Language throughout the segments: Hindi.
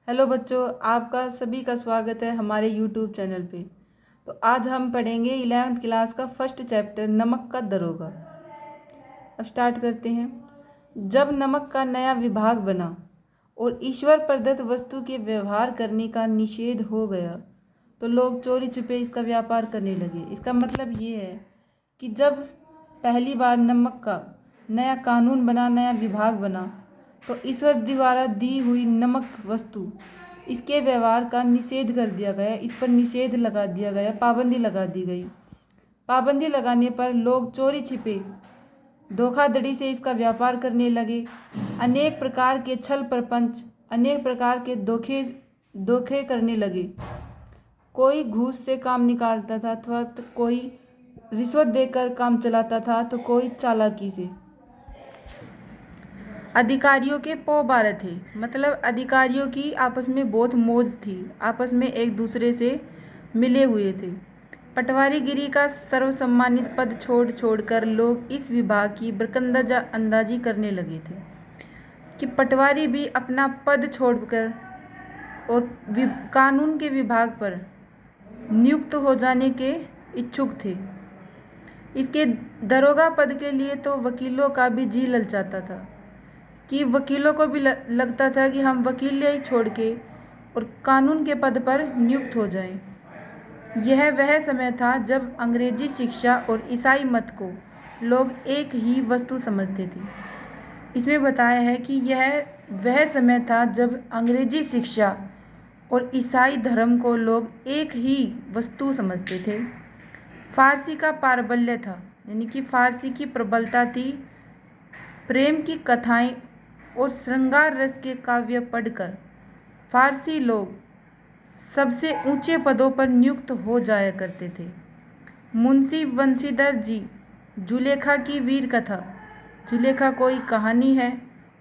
हेलो बच्चों, आपका सभी का स्वागत है हमारे यूट्यूब चैनल पे। तो आज हम पढ़ेंगे 11वीं क्लास का फर्स्ट चैप्टर नमक का दरोगा। अब स्टार्ट करते हैं। जब नमक का नया विभाग बना और ईश्वर प्रदत्त वस्तु के व्यवहार करने का निषेध हो गया तो लोग चोरी छुपे इसका व्यापार करने लगे। इसका मतलब ये है कि जब पहली बार नमक का नया कानून बना, नया विभाग बना, तो ईश्वर द्वारा दी हुई नमक वस्तु इसके व्यवहार का निषेध कर दिया गया। इस पर निषेध लगा दिया गया, पाबंदी लगा दी गई। पाबंदी लगाने पर लोग चोरी छिपे धोखाधड़ी से इसका व्यापार करने लगे। अनेक प्रकार के छल प्रपंच, अनेक प्रकार के धोखे करने लगे। कोई घूस से काम निकालता था अथवा तो कोई रिश्वत देकर काम चलाता था, तो कोई चालाकी से। अधिकारियों के पोबारे थे, मतलब अधिकारियों की आपस में बहुत मौज थी, आपस में एक दूसरे से मिले हुए थे। पटवारीगिरी का सर्वसम्मानित पद छोड़ छोड़कर लोग इस विभाग की बरकंदाजा अंदाजी करने लगे थे कि पटवारी भी अपना पद छोड़कर और कानून के विभाग पर नियुक्त हो जाने के इच्छुक थे। इसके दरोगा पद के लिए तो वकीलों का भी जी ललचाता था कि वकीलों को भी लगता था कि हम वकील ही छोड़ के और कानून के पद पर नियुक्त हो जाएं। यह वह समय था जब अंग्रेजी शिक्षा और ईसाई मत को लोग एक ही वस्तु समझते थे। इसमें बताया है कि यह वह समय था जब अंग्रेजी शिक्षा और ईसाई धर्म को लोग एक ही वस्तु समझते थे। फारसी का प्राबल्य था, यानी कि फारसी की प्रबलता थी। प्रेम की कथाएं और श्रृंगार रस के काव्य पढ़कर फारसी लोग सबसे ऊंचे पदों पर नियुक्त हो जाया करते थे। मुंशी बंशीधर जी जुलेखा की वीर कथा, जुलेखा कोई कहानी है,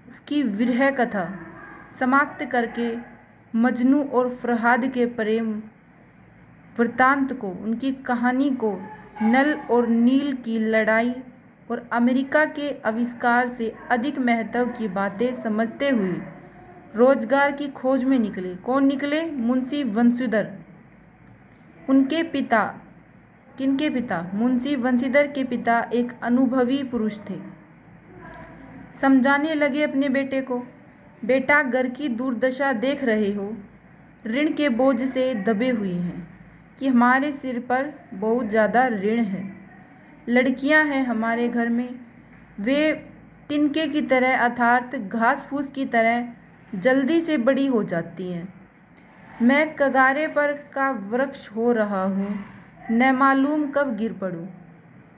उसकी विरह कथा समाप्त करके मजनू और फरहाद के प्रेम वृत्तांत को, उनकी कहानी को, नल और नील की लड़ाई और अमेरिका के आविष्कार से अधिक महत्व की बातें समझते हुए रोजगार की खोज में निकले। कौन निकले? मुंशी बंशीधर। उनके पिता, किनके पिता? मुंशी बंशीधर के पिता एक अनुभवी पुरुष थे। समझाने लगे अपने बेटे को, बेटा घर की दुर्दशा देख रहे हो, ऋण के बोझ से दबे हुए हैं कि हमारे सिर पर बहुत ज़्यादा ऋण है। लड़कियां हैं हमारे घर में, वे तिनके की तरह अर्थात घास फूस की तरह जल्दी से बड़ी हो जाती हैं। मैं कगारे पर का वृक्ष हो रहा हूँ, न मालूम कब गिर पड़ूँ।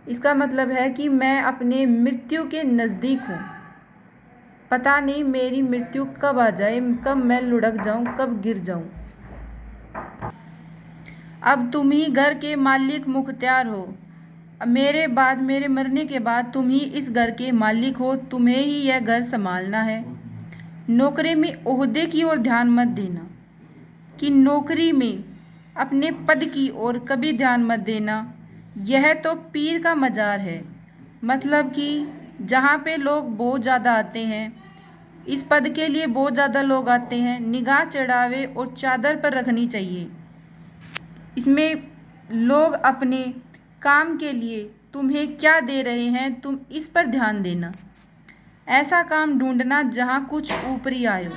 इसका मतलब है कि मैं अपने मृत्यु के नज़दीक हूँ, पता नहीं मेरी मृत्यु कब आ जाए, कब मैं लुढ़क जाऊँ, कब गिर जाऊँ। अब तुम ही घर के मालिक मुख्तियार हो। मेरे बाद, मेरे मरने के बाद तुम ही इस घर के मालिक हो, तुम्हें ही यह घर संभालना है। नौकरी में ओहदे की ओर ध्यान मत देना, कि नौकरी में अपने पद की ओर कभी ध्यान मत देना। यह तो पीर का मज़ार है, मतलब कि जहाँ पे लोग बहुत ज़्यादा आते हैं, इस पद के लिए बहुत ज़्यादा लोग आते हैं। निगाह चढ़ावे और चादर पर रखनी चाहिए। इसमें लोग अपने काम के लिए तुम्हें क्या दे रहे हैं, तुम इस पर ध्यान देना। ऐसा काम ढूंढना जहाँ कुछ ऊपरी आय हो,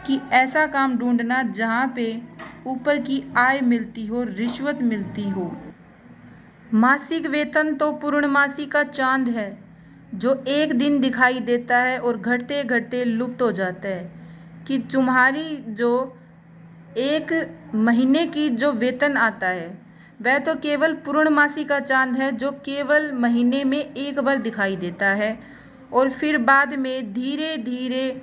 कि ऐसा काम ढूंढना जहाँ पे ऊपर की आय मिलती हो, रिश्वत मिलती हो। मासिक वेतन तो पूर्णमासी का चांद है, जो एक दिन दिखाई देता है और घटते घटते लुप्त हो जाता है। कि तुम्हारी जो एक महीने की जो वेतन आता है, वह तो केवल पूर्णमासी का चांद है, जो केवल महीने में एक बार दिखाई देता है और फिर बाद में धीरे धीरे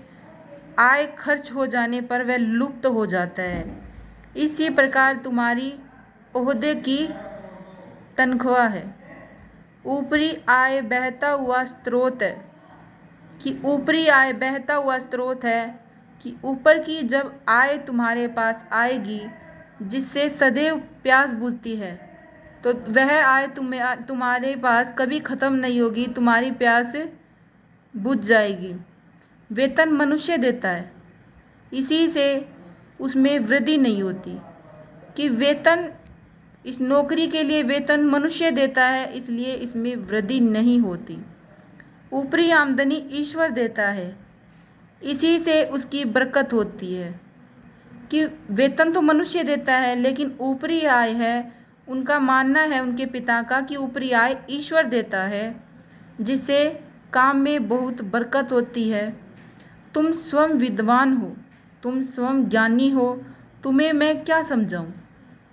आय खर्च हो जाने पर वह लुप्त हो जाता है। इसी प्रकार तुम्हारी ओहदे की तनख्वाह है, ऊपरी आय बहता हुआ स्रोत है। कि ऊपरी आय बहता हुआ स्रोत है, कि ऊपर की जब आय तुम्हारे पास आएगी, जिससे सदैव प्यास बुझती है, तो वह आय तुम्हारे पास कभी ख़त्म नहीं होगी, तुम्हारी प्यास बुझ जाएगी। वेतन मनुष्य देता है, इसी से उसमें वृद्धि नहीं होती। कि वेतन, इस नौकरी के लिए वेतन मनुष्य देता है, इसलिए इसमें वृद्धि नहीं होती। ऊपरी आमदनी ईश्वर देता है, इसी से उसकी बरकत होती है। कि वेतन तो मनुष्य देता है, लेकिन ऊपरी आय है, उनका मानना है उनके पिता का कि ऊपरी आय ईश्वर देता है, जिससे काम में बहुत बरकत होती है। तुम स्वयं विद्वान हो, तुम स्वयं ज्ञानी हो, तुम्हें मैं क्या समझाऊं।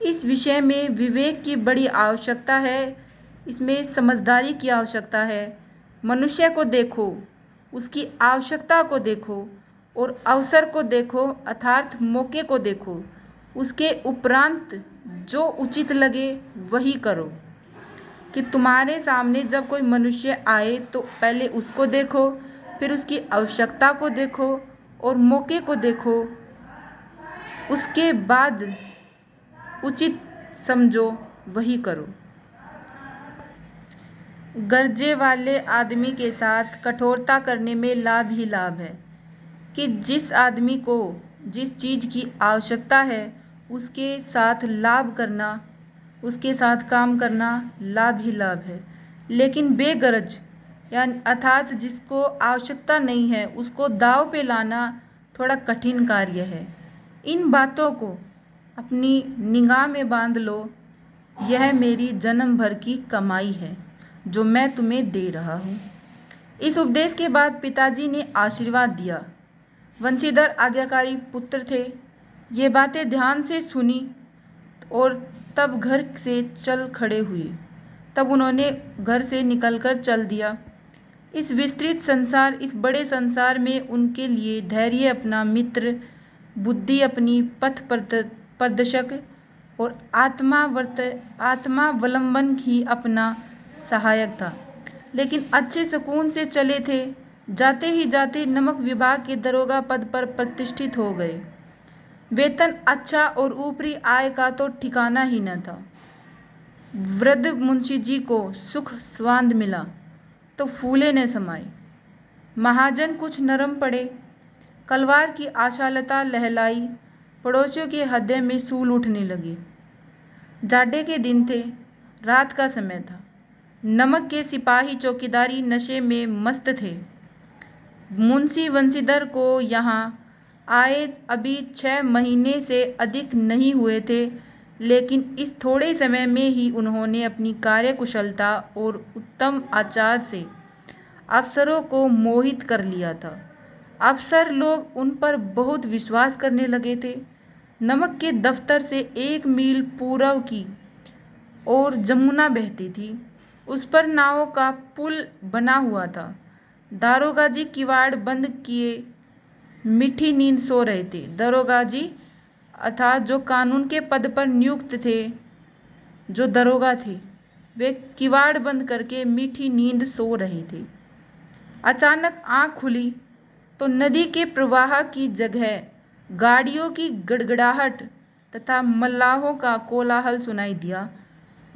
इस विषय में विवेक की बड़ी आवश्यकता है, इसमें समझदारी की आवश्यकता है। मनुष्य को देखो, उसकी आवश्यकता को देखो और अवसर को देखो, अर्थात मौके को देखो। उसके उपरांत जो उचित लगे वही करो। कि तुम्हारे सामने जब कोई मनुष्य आए तो पहले उसको देखो, फिर उसकी आवश्यकता को देखो और मौके को देखो, उसके बाद उचित समझो वही करो। गर्जे वाले आदमी के साथ कठोरता करने में लाभ ही लाभ है। कि जिस आदमी को जिस चीज़ की आवश्यकता है उसके साथ लाभ करना, उसके साथ काम करना लाभ ही लाभ है। लेकिन बेगरज यानी अर्थात जिसको आवश्यकता नहीं है उसको दांव पे लाना थोड़ा कठिन कार्य है। इन बातों को अपनी निगाह में बांध लो। यह मेरी जन्म भर की कमाई है जो मैं तुम्हें दे रहा हूँ। इस उपदेश के बाद पिताजी ने आशीर्वाद दिया। वंशीधर आज्ञाकारी पुत्र थे। ये बातें ध्यान से सुनी और तब घर से चल खड़े हुए। तब उन्होंने घर से निकलकर चल दिया। इस विस्तृत संसार, इस बड़े संसार में उनके लिए धैर्य अपना मित्र, बुद्धि अपनी पथ प्रदर्शक और आत्मावलंबन ही अपना सहायक था। लेकिन अच्छे सुकून से चले थे। जाते ही जाते नमक विभाग के दरोगा पद पर प्रतिष्ठित हो गए। वेतन अच्छा और ऊपरी आय का तो ठिकाना ही न था। वृद्ध मुंशी जी को सुख स्वांद मिला तो फूले न समाए। महाजन कुछ नरम पड़े। कलवार की आशालता लहलाई। पड़ोसियों के हृदय में सूल उठने लगे। जाड़े के दिन थे, रात का समय था। नमक के सिपाही चौकीदारी नशे में मस्त थे। मुंशी वंशीधर को यहाँ आए अभी 6 महीने से अधिक नहीं हुए थे, लेकिन इस थोड़े समय में ही उन्होंने अपनी कार्यकुशलता और उत्तम आचार से अफसरों को मोहित कर लिया था। अफसर लोग उन पर बहुत विश्वास करने लगे थे। नमक के दफ्तर से 1 मील पूर्व की ओर जमुना बहती थी। उस पर नावों का पुल बना हुआ था। दारोगा जी किवाड़ बंद किए मीठी नींद सो रहे थे। दरोगा जी अर्थात जो कानून के पद पर नियुक्त थे, जो दरोगा थे, वे किवाड़ बंद करके मीठी नींद सो रहे थे। अचानक आँख खुली तो नदी के प्रवाह की जगह गाड़ियों की गड़गड़ाहट तथा मल्लाहों का कोलाहल सुनाई दिया।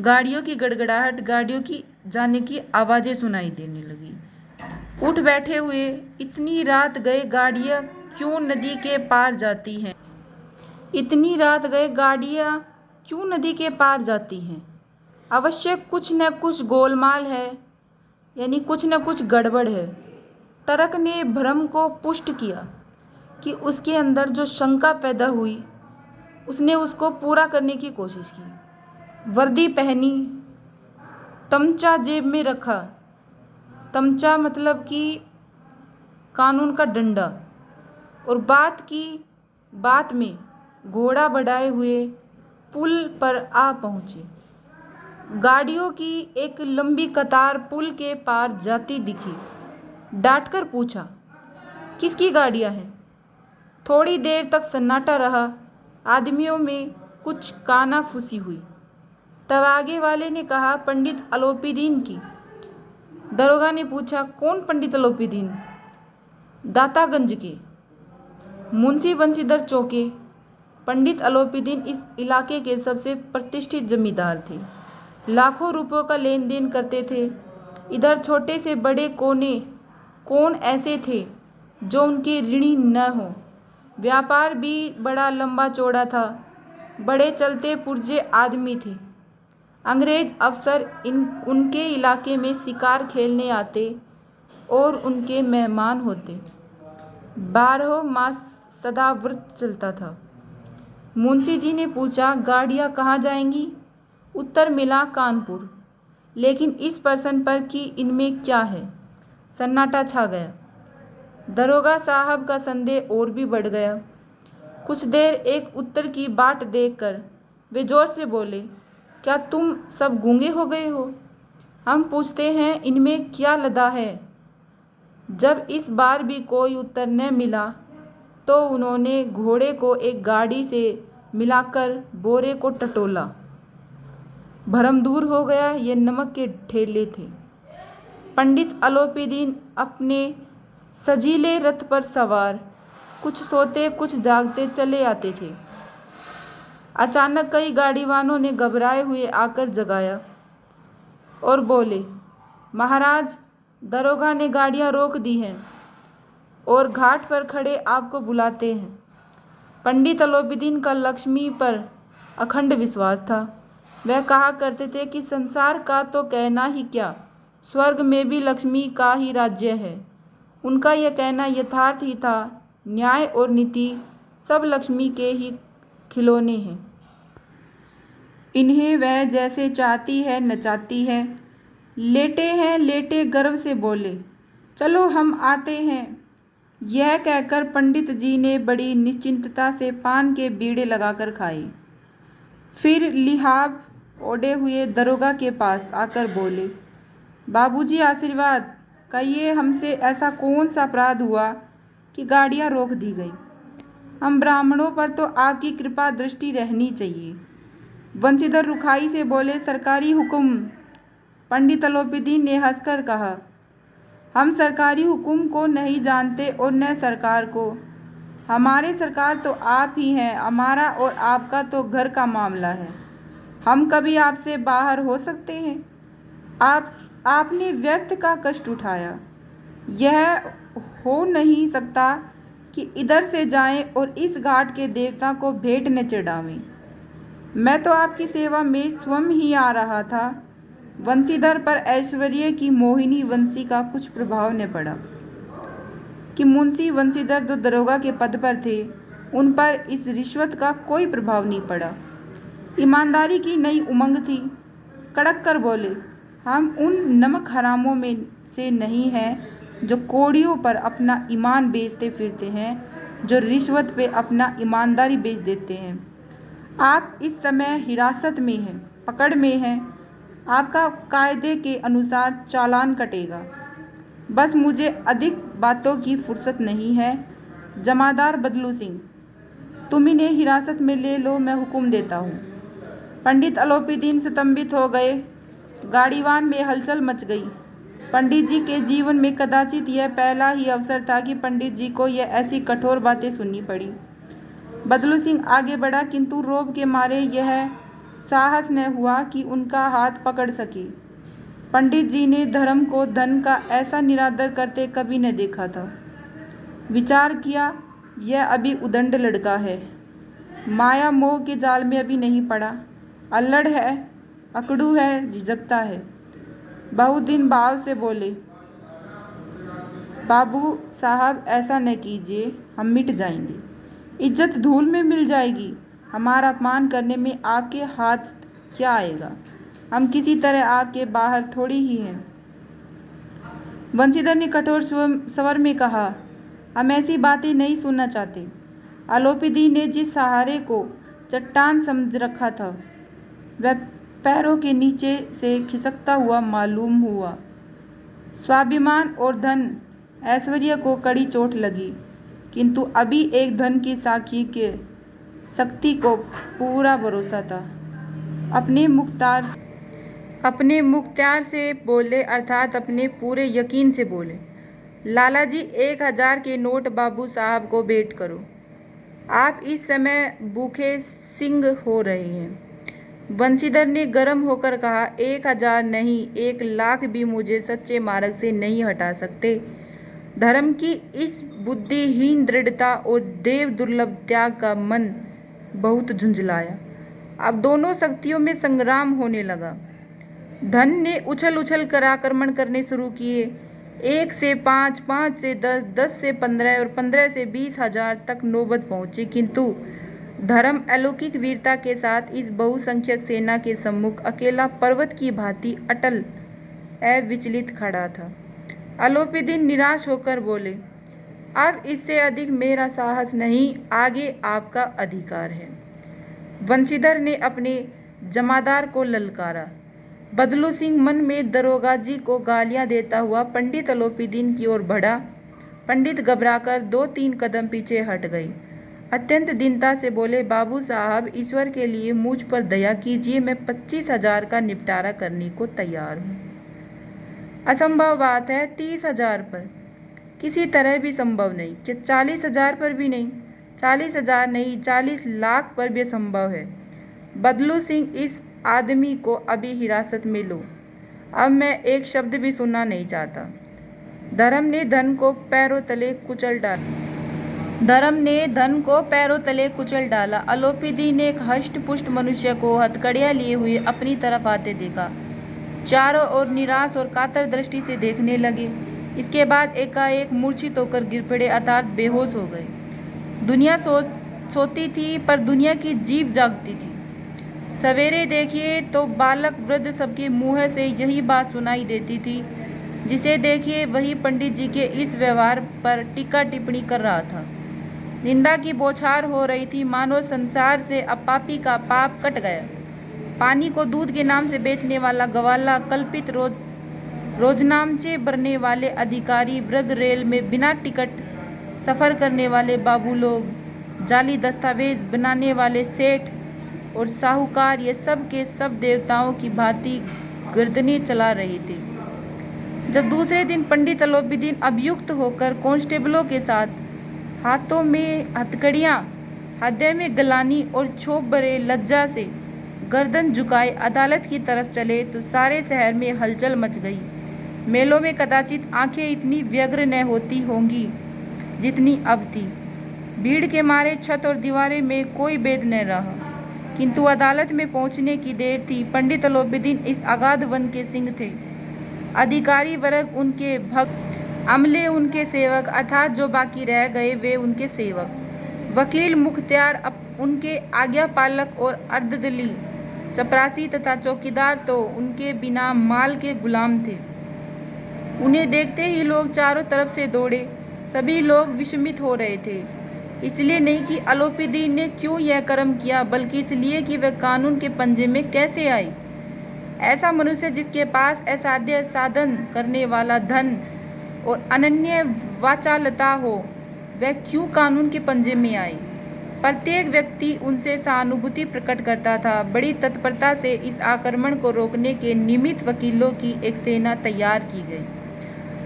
गाड़ियों की गड़गड़ाहट, गाड़ियों की जाने की आवाज़ें सुनाई देने लगी। उठ बैठे हुए, इतनी रात गए गाड़ियाँ क्यों नदी के पार जाती हैं? इतनी रात गए गाड़ियाँ क्यों नदी के पार जाती हैं? अवश्य कुछ न कुछ गोलमाल है, यानी कुछ न कुछ गड़बड़ है। तर्क ने भ्रम को पुष्ट किया कि उसके अंदर जो शंका पैदा हुई, उसने उसको पूरा करने की कोशिश की। वर्दी पहनी, तमचा जेब में रखा। तमचा मतलब कि कानून का डंडा। और बात में घोड़ा बढ़ाए हुए पुल पर आ पहुँचे। गाड़ियों की एक लंबी कतार पुल के पार जाती दिखी। डांटकर पूछा, किसकी गाड़ियाँ हैं? थोड़ी देर तक सन्नाटा रहा। आदमियों में कुछ कानाफूसी हुई। तब आगे वाले ने कहा, पंडित अलोपीदीन की। दरोगा ने पूछा, कौन पंडित अलोपीदीन? दातागंज के। मुंशी वंशीधर चौंके। पंडित अलोपीदीन इस इलाके के सबसे प्रतिष्ठित जमींदार थे। लाखों रुपयों का लेन देन करते थे। इधर छोटे से बड़े कौन ऐसे थे जो उनके ऋणी न हों। व्यापार भी बड़ा लंबा चौड़ा था, बड़े चलते पुर्जे आदमी थे। अंग्रेज अफसर उनके इलाके में शिकार खेलने आते और उनके मेहमान होते। 12 मास सदाव्रत चलता था। मुंशी जी ने पूछा, गाड़ियाँ कहाँ जाएंगी? उत्तर मिला, कानपुर। लेकिन इस प्रश्न पर कि इनमें क्या है, सन्नाटा छा गया। दरोगा साहब का संदेह और भी बढ़ गया। कुछ देर एक उत्तर की बाट देखकर वे जोर से बोले, क्या तुम सब गूंगे हो गए हो? हम पूछते हैं इनमें क्या लदा है। जब इस बार भी कोई उत्तर न मिला तो उन्होंने घोड़े को एक गाड़ी से मिलाकर बोरे को टटोला। भरम दूर हो गया, ये नमक के ठेले थे। पंडित अलोपीदीन अपने सजीले रथ पर सवार, कुछ सोते कुछ जागते चले आते थे। अचानक कई गाड़ीवानों ने घबराए हुए आकर जगाया और बोले, महाराज, दरोगा ने गाड़ियां रोक दी हैं और घाट पर खड़े आपको बुलाते हैं। पंडित अलोपीदीन का लक्ष्मी पर अखंड विश्वास था। वह कहा करते थे कि संसार का तो कहना ही क्या, स्वर्ग में भी लक्ष्मी का ही राज्य है। उनका यह कहना यथार्थ ही था। न्याय और नीति सब लक्ष्मी के ही खिलौने हैं। इन्हें वह जैसे चाहती है नचाती है। लेटे हैं लेटे गर्व से बोले, चलो हम आते हैं। यह कहकर पंडित जी ने बड़ी निश्चिंतता से पान के बीड़े लगाकर खाए। फिर लिहाफ ओढ़े हुए दरोगा के पास आकर बोले, बाबूजी आशीर्वाद, कहिए हमसे ऐसा कौन सा अपराध हुआ कि गाड़ियाँ रोक दी गई? हम ब्राह्मणों पर तो आपकी कृपा दृष्टि रहनी चाहिए। वंशीधर रुखाई से बोले, सरकारी हुक्म। पंडित अलोपीदीन ने हंसकर कहा, हम सरकारी हुक्म को नहीं जानते और न सरकार को। हमारे सरकार तो आप ही हैं। हमारा और आपका तो घर का मामला है। हम कभी आपसे बाहर हो सकते हैं? आपने व्यर्थ का कष्ट उठाया। यह हो नहीं सकता कि इधर से जाएं और इस घाट के देवता को भेंट न चढ़ावें। मैं तो आपकी सेवा में स्वयं ही आ रहा था। वंशीधर पर ऐश्वर्य की मोहिनी वंशी का कुछ प्रभाव न पड़ा कि मुंशी वंशीधर जो दरोगा के पद पर थे, उन पर इस रिश्वत का कोई प्रभाव नहीं पड़ा। ईमानदारी की नई उमंग थी। कड़क कर बोले, हम उन नमक हरामों में से नहीं हैं जो कोड़ियों पर अपना ईमान बेचते फिरते हैं, जो रिश्वत पे अपना ईमानदारी बेच देते हैं। आप इस समय हिरासत में हैं, पकड़ में हैं। आपका कायदे के अनुसार चालान कटेगा। बस मुझे अधिक बातों की फुर्सत नहीं है। जमादार बदलू सिंह, तुम इन्हें हिरासत में ले लो, मैं हुक्म देता हूँ। पंडित अलोपीदीन स्तंभित हो गए। गाड़ीवान में हलचल मच गई। पंडित जी के जीवन में कदाचित यह पहला ही अवसर था कि पंडित जी को यह ऐसी कठोर बातें सुननी पड़ी। बदलू सिंह आगे बढ़ा, किंतु रोब के मारे यह साहस न हुआ कि उनका हाथ पकड़ सके। पंडित जी ने धर्म को धन का ऐसा निरादर करते कभी न देखा था। विचार किया, यह अभी उदंड लड़का है, माया मोह के जाल में अभी नहीं पड़ा, अल्लड़ है, अकड़ू है, झिझकता है। बहुत दिन भाव से बोले, बाबू साहब ऐसा न कीजिए, हम मिट जाएंगे, इज्जत धूल में मिल जाएगी। हमारा अपमान करने में आपके हाथ क्या आएगा? हम किसी तरह आपके बाहर थोड़ी ही हैं। वंशीधर ने कठोर स्वर में कहा, हम ऐसी बातें नहीं सुनना चाहते। अलोपीदीन ने जिस सहारे को चट्टान समझ रखा था, वह पैरों के नीचे से खिसकता हुआ मालूम हुआ। स्वाभिमान और धन ऐश्वर्य को कड़ी चोट लगी, किंतु अभी एक धन की साखी के शक्ति को पूरा भरोसा था। अपने मुख्तार से बोले, अर्थात अपने पूरे यकीन से बोले, लाला जी 1000 के नोट बाबू साहब को भेंट करो। आप इस समय भूखे सिंह हो रहे हैं। वंशीधर ने गर्म होकर कहा, 1000 नहीं, 1 लाख भी मुझे सच्चे मार्ग से नहीं हटा सकते। धर्म की इस बुद्धिहीन दृढ़ता और देव दुर्लभ त्याग का मन बहुत झुंझलाया। अब दोनों शक्तियों में संग्राम होने लगा। धन ने उछल उछल कर आक्रमण करने शुरू किए। 1 से 5, 5 से 10, 10 से 15 और 15 से 20,000 तक नौबत पहुंची, किंतु धर्म अलौकिक वीरता के साथ इस बहुसंख्यक सेना के सम्मुख अकेला पर्वत की भांति अटल अविचलित खड़ा था। अलोपीदीन निराश होकर बोले, अब इससे अधिक मेरा साहस नहीं, आगे आपका अधिकार है। वंशीधर ने अपने जमादार को ललकारा। बदलू सिंह मन में दरोगा जी को गालियां देता हुआ पंडित अलोपीदीन की ओर बढ़ा। पंडित घबराकर 2-3 कदम पीछे हट गई। अत्यंत दीनता से बोले, बाबू साहब, ईश्वर के लिए मुझ पर दया कीजिए, मैं 25,000 का निपटारा करने को तैयार हूँ। असंभव बात है, 30,000 पर किसी तरह भी संभव नहीं। क्या 40,000 पर भी नहीं? 40,000 नहीं, 40 लाख पर भी असंभव है। बदलू सिंह, इस आदमी को अभी हिरासत में लो, अब मैं एक शब्द भी सुनना नहीं चाहता। धर्म ने धन को पैरों तले कुचल डाला। अलोपीदीन ने एक हष्ट पुष्ट मनुष्य को हथकड़ियां लिए हुए अपनी तरफ आते देखा। चारों ओर निराश और कातर दृष्टि से देखने लगे। इसके बाद एकाएक मूर्छित होकर गिर पड़े, अर्थात बेहोश हो गए। दुनिया सोती थी, पर दुनिया की जीभ जागती थी। सवेरे देखिए तो बालक वृद्ध सबके मुंह से यही बात सुनाई देती थी। जिसे देखिए वही पंडित जी के इस व्यवहार पर टीका टिप्पणी कर रहा था। निंदा की बौछार हो रही थी, मानो संसार से अब पापी का पाप कट गया। पानी को दूध के नाम से बेचने वाला गवाला, कल्पित रोजनामचे भरने वाले अधिकारी, वृद्ध रेल में बिना टिकट सफ़र करने वाले बाबू लोग, जाली दस्तावेज बनाने वाले सेठ और साहूकार, ये सब के सब देवताओं की भांति गर्दनें चला रहे थे। जब दूसरे दिन पंडित अलोपीदीन अभियुक्त होकर कांस्टेबलों के साथ, हाथों में हथकड़ियाँ, हृदय में गलानी और क्षोभ भरे लज्जा से गर्दन झुकाए अदालत की तरफ चले, तो सारे शहर में हलचल मच गई। मेलों में कदाचित आंखें इतनी व्यग्र न होती होंगी जितनी अब थी। भीड़ के मारे छत और दीवारें में कोई भेद न रहा, किंतु अदालत में पहुंचने की देर थी। पंडित अलोपीदीन इस अगाध वन के सिंह थे। अधिकारी वर्ग उनके भक्त, अमले उनके सेवक, अर्थात जो बाकी रह गए वे उनके सेवक। वकील मुख्तियार उनके आज्ञापालक और अर्धदली चपरासी तथा चौकीदार तो उनके बिना माल के गुलाम थे। उन्हें देखते ही लोग चारों तरफ से दौड़े। सभी लोग विस्मित हो रहे थे, इसलिए नहीं कि अलोपीदीन ने क्यों यह कर्म किया, बल्कि इसलिए कि वह कानून के पंजे में कैसे आई। ऐसा मनुष्य जिसके पास असाध्य साधन करने वाला धन और अनन्य वाचालता हो, वह क्यों कानून के पंजे में आई। प्रत्येक व्यक्ति उनसे सहानुभूति प्रकट करता था। बड़ी तत्परता से इस आक्रमण को रोकने के निमित्त वकीलों की एक सेना तैयार की गई।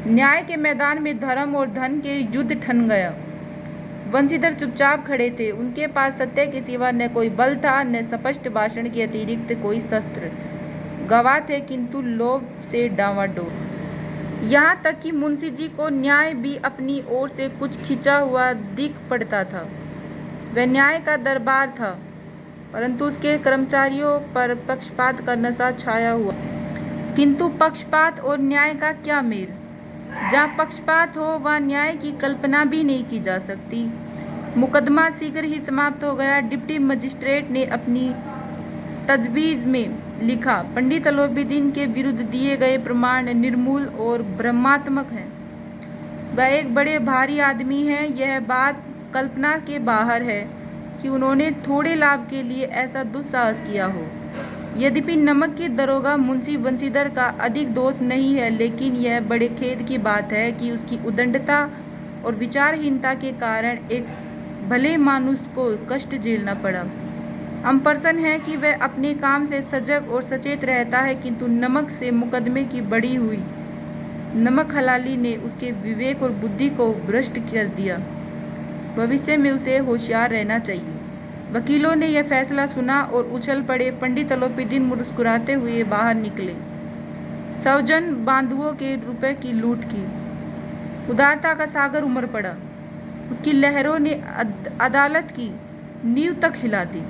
न्याय के मैदान में धर्म और धन के युद्ध ठन गया। वंशीधर चुपचाप खड़े थे। उनके पास सत्य के सिवा न कोई बल था, न स्पष्ट भाषण के अतिरिक्त कोई शस्त्र। गवाह थे, किंतु लोभ से डांवाडोल। यहाँ तक कि मुंशी जी को न्याय भी अपनी ओर से कुछ खिंचा हुआ दिख पड़ता था। वह न्याय का दरबार था, परंतु उसके कर्मचारियों पर पक्षपात का नशा छाया हुआ। किंतु पक्षपात और न्याय का क्या मेल। जहाँ पक्षपात हो वहाँ न्याय की कल्पना भी नहीं की जा सकती। मुकदमा शीघ्र ही समाप्त हो गया। डिप्टी मजिस्ट्रेट ने अपनी तजवीज़ में लिखा, पंडित अलोपीदीन के विरुद्ध दिए गए प्रमाण निर्मूल और भ्रमात्मक हैं। वह एक बड़े भारी आदमी हैं। यह बात कल्पना के बाहर है कि उन्होंने थोड़े लाभ के लिए ऐसा दुस्साहस किया हो। यद्यपि नमक के दरोगा मुंशी वंशीधर का अधिक दोष नहीं है, लेकिन यह बड़े खेद की बात है कि उसकी उद्दंडता और विचारहीनता के कारण एक भले मानुष को कष्ट झेलना पड़ा। हम प्रसन्न हैं कि वह अपने काम से सजग और सचेत रहता है, किंतु नमक से मुकदमे की बढ़ी हुई नमक हलाली ने उसके विवेक और बुद्धि को भ्रष्ट कर दिया। भविष्य में उसे होशियार रहना चाहिए। वकीलों ने यह फैसला सुना और उछल पड़े। पंडित अलोपीदीन मुस्कुराते हुए बाहर निकले। सौजन बांधुओं के रुपए की लूट की। उदारता का सागर उमड़ पड़ा। उसकी लहरों ने अदालत की नींव तक हिला दी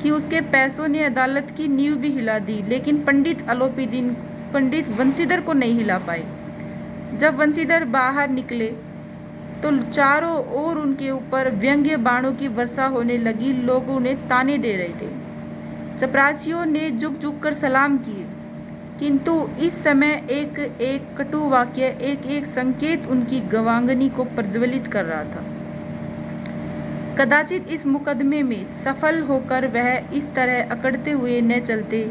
कि उसके पैसों ने अदालत की नींव भी हिला दी, लेकिन पंडित वंशीधर को नहीं हिला पाए। जब वंशीधर बाहर निकले तो चारों ओर उनके ऊपर व्यंग्य बाणों की वर्षा होने लगी। लोग उन्हें ताने दे रहे थे। चपरासियों ने झुक झुक कर सलाम किए, किंतु इस समय एक एक कटु वाक्य, एक एक संकेत उनकी गवांगनी को प्रज्वलित कर रहा था। कदाचित इस मुकदमे में सफल होकर वह इस तरह अकड़ते हुए न चलते।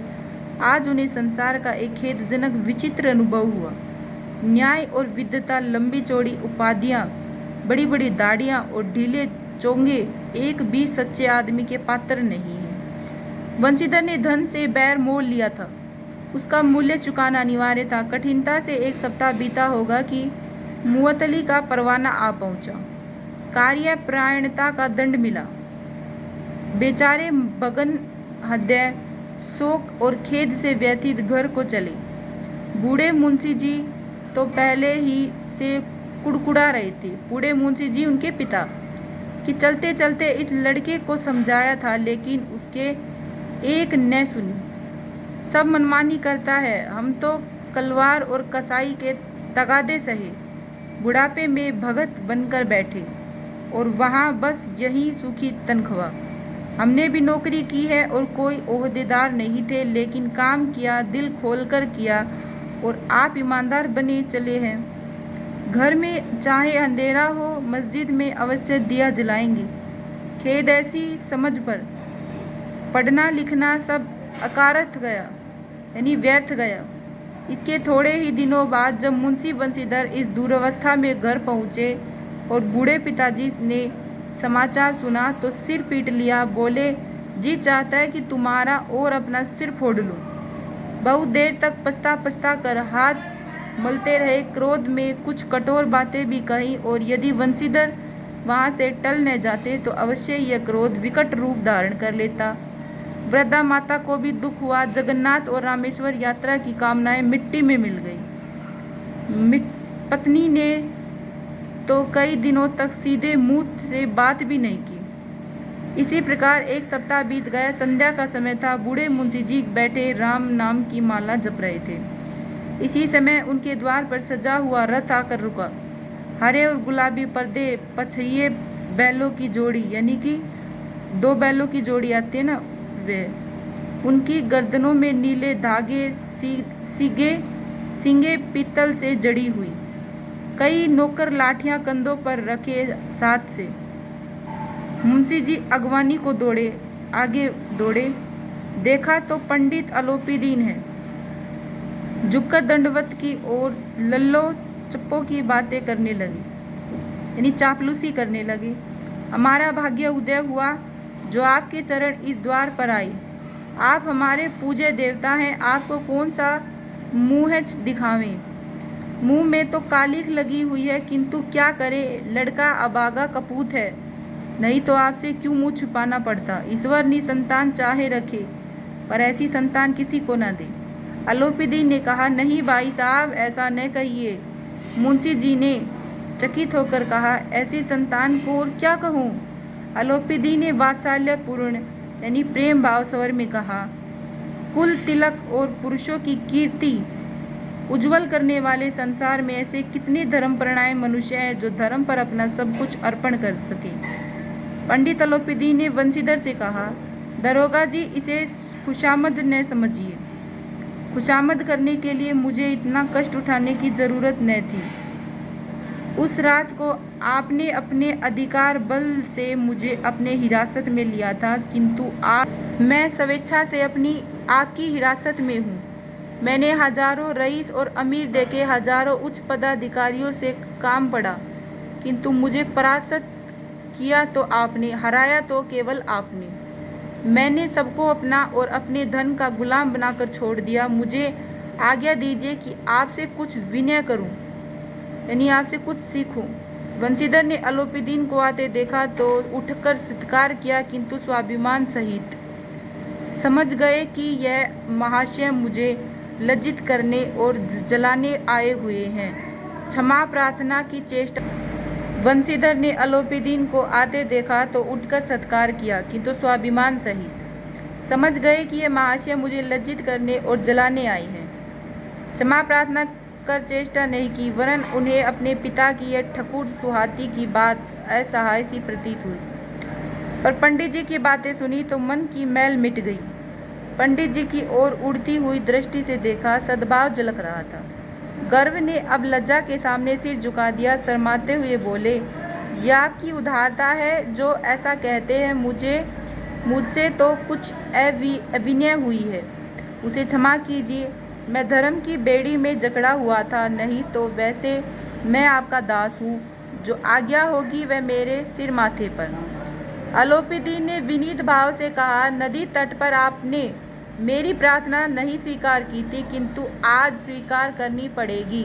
आज उन्हें संसार का एक खेदजनक विचित्र अनुभव हुआ। न्याय और विद्वता, लंबी चौड़ी उपाधियां, बड़ी बड़ी दाढ़ियां और ढीले चोंगे एक भी सच्चे आदमी के पात्र नहीं है। वंशीधर ने धन से बैर मोल लिया था। उसका मूल्य चुकाना अनिवार्य था। कठिनता से 1 सप्ताह बीता होगा कि मुअत्तली का परवाना आ पहुंचा। कार्यपरायणता का दंड मिला। बेचारे बगन हृदय, शोक और खेद से व्यथित घर को चले। बूढ़े मुंशी जी तो पहले ही से कुड़कुड़ा रहे थे। बूढ़े मुंशी जी, उनके पिता, कि चलते चलते इस लड़के को समझाया था, लेकिन उसके एक न सुनी। सब मनमानी करता है। हम तो कलवार और कसाई के तगादे सहे बुढ़ापे में भगत बनकर बैठे, और वहाँ बस यही सूखी तनख्वाह। हमने भी नौकरी की है और कोई ओहदेदार नहीं थे, लेकिन काम किया, दिल खोलकर किया, और आप ईमानदार बने चले हैं। घर में चाहे अंधेरा हो, मस्जिद में अवश्य दिया जलाएंगे। खेद ऐसी समझ पर पढ़ना लिखना सब अकारथ गया, यानी व्यर्थ गया। इसके थोड़े ही दिनों बाद जब मुंशी वंशीधर इस दुरवस्था में घर पहुँचे और बूढ़े पिताजी ने समाचार सुना तो सिर पीट लिया। बोले, जी चाहता है कि तुम्हारा और अपना सिर फोड़ लूँ। बहुत देर तक पछता कर हाथ मलते रहे। क्रोध में कुछ कठोर बातें भी कही, और यदि वंशीधर वहाँ से टल न जाते तो अवश्य यह क्रोध विकट रूप धारण कर लेता। वृद्धा माता को भी दुख हुआ। जगन्नाथ और रामेश्वर यात्रा की कामनाएं मिट्टी में मिल गई। पत्नी ने तो कई दिनों तक सीधे मुंह से बात भी नहीं की। इसी प्रकार 1 सप्ताह बीत गया। संध्या का समय था। बूढ़े मुंशी जी बैठे राम नाम की माला जप रहे थे। इसी समय उनके द्वार पर सजा हुआ रथ आकर रुका। हरे और गुलाबी पर्दे, पछइये बैलों की जोड़ी, यानी कि 2 बैलों की जोड़ी आती है ना, वे, उनकी गर्दनों में नीले धागे, सींगे पीतल से जड़ी हुई। कई नौकर लाठियां कंधों पर रखे साथ से। मुंशी जी अगवानी को आगे दौड़े। देखा तो पंडित अलोपीदीन है। झुककर दंडवत की और लल्लो चप्पो की बातें करने लगी, यानी चापलूसी करने लगी। हमारा भाग्य उदय हुआ जो आपके चरण इस द्वार पर आए। आप हमारे पूज्य देवता हैं। आपको कौन सा मुँह दिखावें। मुंह में तो कालिख लगी हुई है, किंतु क्या करे, लड़का अबागा कपूत है, नहीं तो आपसे क्यों मुँह छुपाना पड़ता। ईश्वर निसंतान चाहे रखे, पर ऐसी संतान किसी को न दे। अलोपीदीन ने कहा, नहीं भाई साहब, ऐसा न कहिए। मुंशी जी ने चकित होकर कहा, ऐसी संतान को और क्या कहूँ। अलोपीदीन ने वात्सल्यपूर्ण यानी प्रेम भाव स्वर में कहा, कुल तिलक और पुरुषों की कीर्ति उज्जवल करने वाले संसार में ऐसे कितने धर्मपरायण मनुष्य हैं जो धर्म पर अपना सब कुछ अर्पण कर सके। पंडित अलोपीदीन ने वंशीधर से कहा, दरोगा जी, इसे खुशामद न समझिए। खुशामद करने के लिए मुझे इतना कष्ट उठाने की जरूरत न थी। उस रात को आपने अपने अधिकार बल से मुझे अपने हिरासत में लिया था, किंतु मैं स्वेच्छा से आपकी हिरासत में हूँ। मैंने हजारों रईस और अमीर देखे, हजारों उच्च पदाधिकारियों से काम पड़ा, किंतु मुझे परास्त किया तो आपने, हराया तो केवल आपने। मैंने सबको अपना और अपने धन का गुलाम बनाकर छोड़ दिया। मुझे आज्ञा दीजिए कि आपसे कुछ विनय करूं, यानी आपसे कुछ सीखूं। वंशीधर ने अलोपीदीन को आते देखा तो उठकर सत्कार किया, किंतु स्वाभिमान सहित। समझ गए कि यह महाशय मुझे लज्जित करने और जलाने आए हुए हैं। क्षमा प्रार्थना की चेष्टा। वंशीधर ने अलोपीदीन को आते देखा तो उठकर सत्कार किया, किंतु स्वाभिमान सहित। समझ गए कि ये महाशय मुझे लज्जित करने और जलाने आई हैं। क्षमा प्रार्थना कर चेष्टा नहीं की, वरन उन्हें अपने पिता की यह ठकुर सुहाती की बात असहाय सी प्रतीत हुई। पर पंडित जी की बातें सुनी तो मन की मैल मिट गई। पंडित जी की ओर उड़ती हुई दृष्टि से देखा, सद्भाव झलक रहा था। गर्व ने अब लज्जा के सामने सिर झुका दिया। शर्माते हुए बोले, यह आपकी उदारता है जो ऐसा कहते हैं। मुझसे तो कुछ अविनय हुई है, उसे क्षमा कीजिए। मैं धर्म की बेड़ी में जकड़ा हुआ था, नहीं तो वैसे मैं आपका दास हूँ। जो आज्ञा होगी वह मेरे सिर माथे पर। अलोपीदीन ने विनीत भाव से कहा, नदी तट पर आपने मेरी प्रार्थना नहीं स्वीकार की थी, किंतु आज स्वीकार करनी पड़ेगी।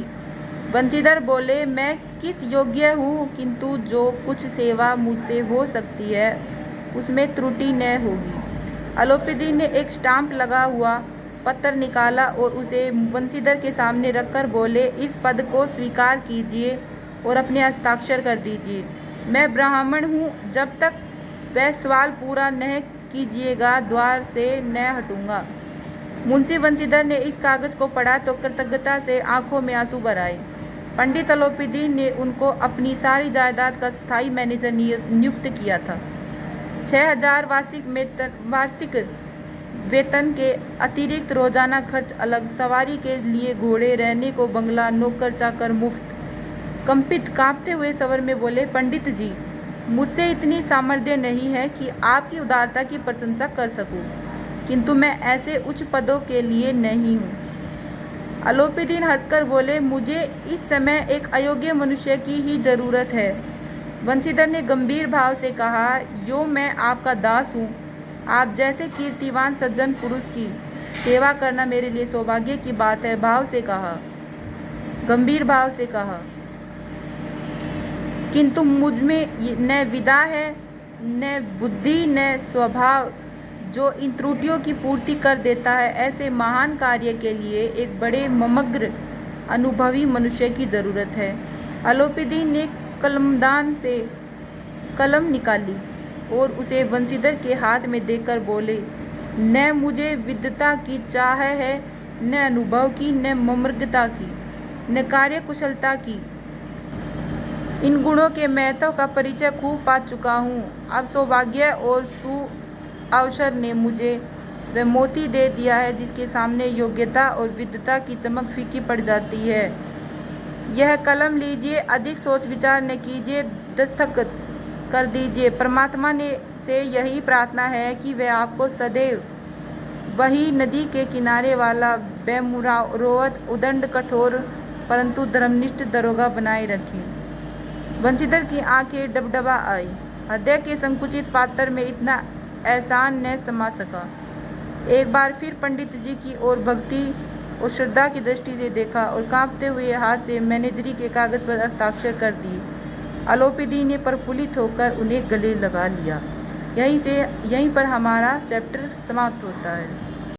वंशीधर बोले, मैं किस योग्य हूँ, किंतु जो कुछ सेवा मुझसे हो सकती है उसमें त्रुटि न होगी। अलोपीदीन ने एक स्टाम्प लगा हुआ पत्र निकाला और उसे वंशीधर के सामने रखकर बोले, इस पद को स्वीकार कीजिए और अपने हस्ताक्षर कर दीजिए। मैं ब्राह्मण हूँ, जब तक वह सवाल पूरा न कीजिएगा द्वार से न हटूंगा। मुंशी वंशीधर ने इस कागज को पढ़ा तो कृतज्ञता से आंखों में आंसू भर आए। पंडित अलोपीदीन ने उनको अपनी सारी जायदाद का स्थायी मैनेजर नियुक्त किया था। 6000 वार्षिक वेतन के अतिरिक्त रोजाना खर्च अलग, सवारी के लिए घोड़े, रहने को बंगला, नौकर चाकर मुफ्त। कंपित कांपते हुए स्वर में बोले, पंडित जी, मुझसे इतनी सामर्थ्य नहीं है कि आपकी उदारता की प्रशंसा कर सकूं, किंतु मैं ऐसे उच्च पदों के लिए नहीं हूँ। अलोपीदीन हंसकर बोले, मुझे इस समय एक अयोग्य मनुष्य की ही जरूरत है। वंशीधर ने गंभीर भाव से कहा, यो मैं आपका दास हूँ। आप जैसे कीर्तिवान सज्जन पुरुष की सेवा करना मेरे लिए सौभाग्य की बात है। गंभीर भाव से कहा, किंतु मुझमें न विद्या है, न बुद्धि, न स्वभाव जो इन त्रुटियों की पूर्ति कर देता है। ऐसे महान कार्य के लिए एक बड़े ममग्र अनुभवी मनुष्य की जरूरत है। अलोपीदीन ने कलमदान से कलम निकाली और उसे वंशीधर के हाथ में देकर बोले, न मुझे विद्वता की चाह है, न अनुभव की, न ममग्रता की, न कार्यकुशलता की। इन गुणों के महत्व का परिचय खूब पा चुका हूँ। अब सौभाग्य और अवसर ने मुझे वह मोती दे दिया है जिसके सामने योग्यता और विद्वता की चमक फीकी पड़ जाती है। यह कलम लीजिए, अधिक सोच विचार न कीजिए, दस्तखत कर दीजिए। परमात्मा से यही प्रार्थना है कि वह आपको सदैव वही नदी के किनारे वाला बेमुरौवत, उदंड, कठोर परंतु धर्मनिष्ठ दरोगा बनाए रखे। वंशीधर की आंखें डबडबा आई। हृदय के संकुचित पात्र में इतना एहसान न समा सका। एक बार फिर पंडित जी की ओर भक्ति और श्रद्धा की दृष्टि से देखा और कांपते हुए हाथ से मैनेजरी के कागज पर हस्ताक्षर कर दिए। अलोपीदीन ने प्रफुल्लित होकर उन्हें गले लगा लिया। यहीं पर हमारा चैप्टर समाप्त होता है।